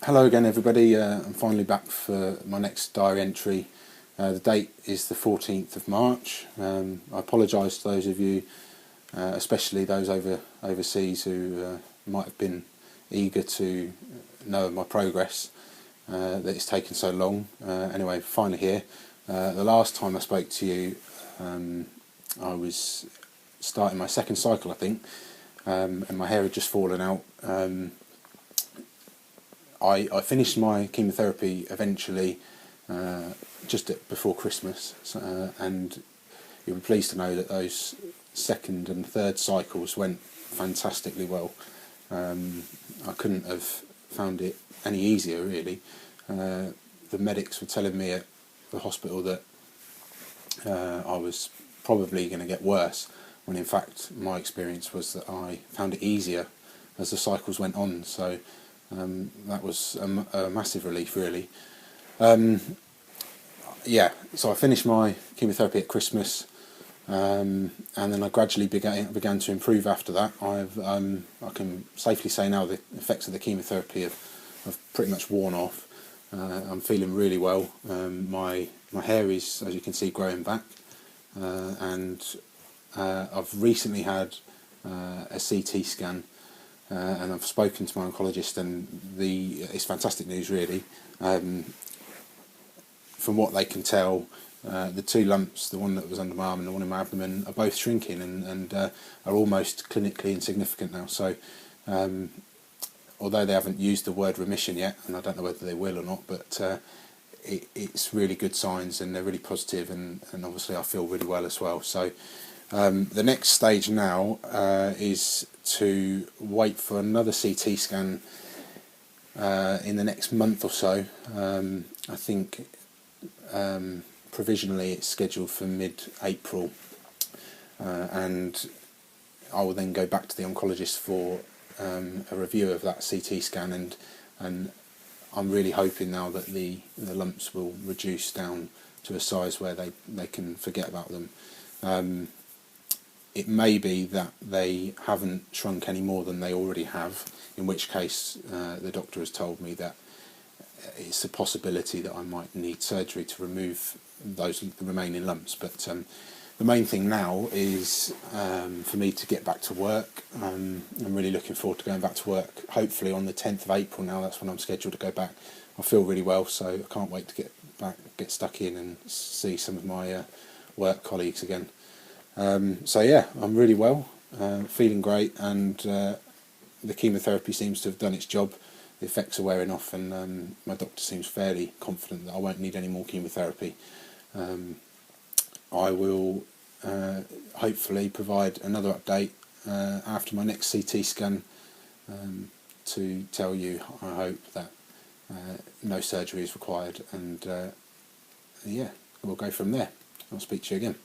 Hello again, everybody. I'm finally back for my next diary entry. The date is the 14th of March. I apologise to those of you, especially those overseas, who might have been eager to know of my progress, that it's taken so long. Anyway, finally here. The last time I spoke to you, I was starting my second cycle, I think, and my hair had just fallen out. I finished my chemotherapy eventually, before Christmas, and you'll be pleased to know that those second and third cycles went fantastically well. I couldn't have found it any easier, really. The medics were telling me at the hospital that I was probably going to get worse, when in fact my experience was that I found it easier as the cycles went on. So that was a massive relief, really. So I finished my chemotherapy at Christmas, and then I gradually began to improve after that. I can safely say now the effects of the chemotherapy have pretty much worn off. I'm feeling really well. My hair is, as you can see, growing back, and I've recently had a CT scan. And I've spoken to my oncologist, and it's fantastic news, really. From what they can tell, the two lumps, the one that was under my arm and the one in my abdomen, are both shrinking and are almost clinically insignificant now. So, although they haven't used the word remission yet, and I don't know whether they will or not, but it's really good signs, and they're really positive, and obviously I feel really well as well. So the next stage now is to wait for another CT scan in the next month or so. I think provisionally it's scheduled for mid-April, and I will then go back to the oncologist for a review of that CT scan, and I'm really hoping now that the lumps will reduce down to a size where they can forget about them. It may be that they haven't shrunk any more than they already have, in which case the doctor has told me that it's a possibility that I might need surgery to remove the remaining lumps. But the main thing now is for me to get back to work. I'm really looking forward to going back to work, hopefully on the 10th of April now. That's when I'm scheduled to go back. I feel really well, so I can't wait to get stuck in and see some of my work colleagues again. So yeah, I'm really well, feeling great, and the chemotherapy seems to have done its job. The effects are wearing off, and my doctor seems fairly confident that I won't need any more chemotherapy. I will hopefully provide another update after my next CT scan to tell you, I hope, that no surgery is required, and we'll go from there. I'll speak to you again.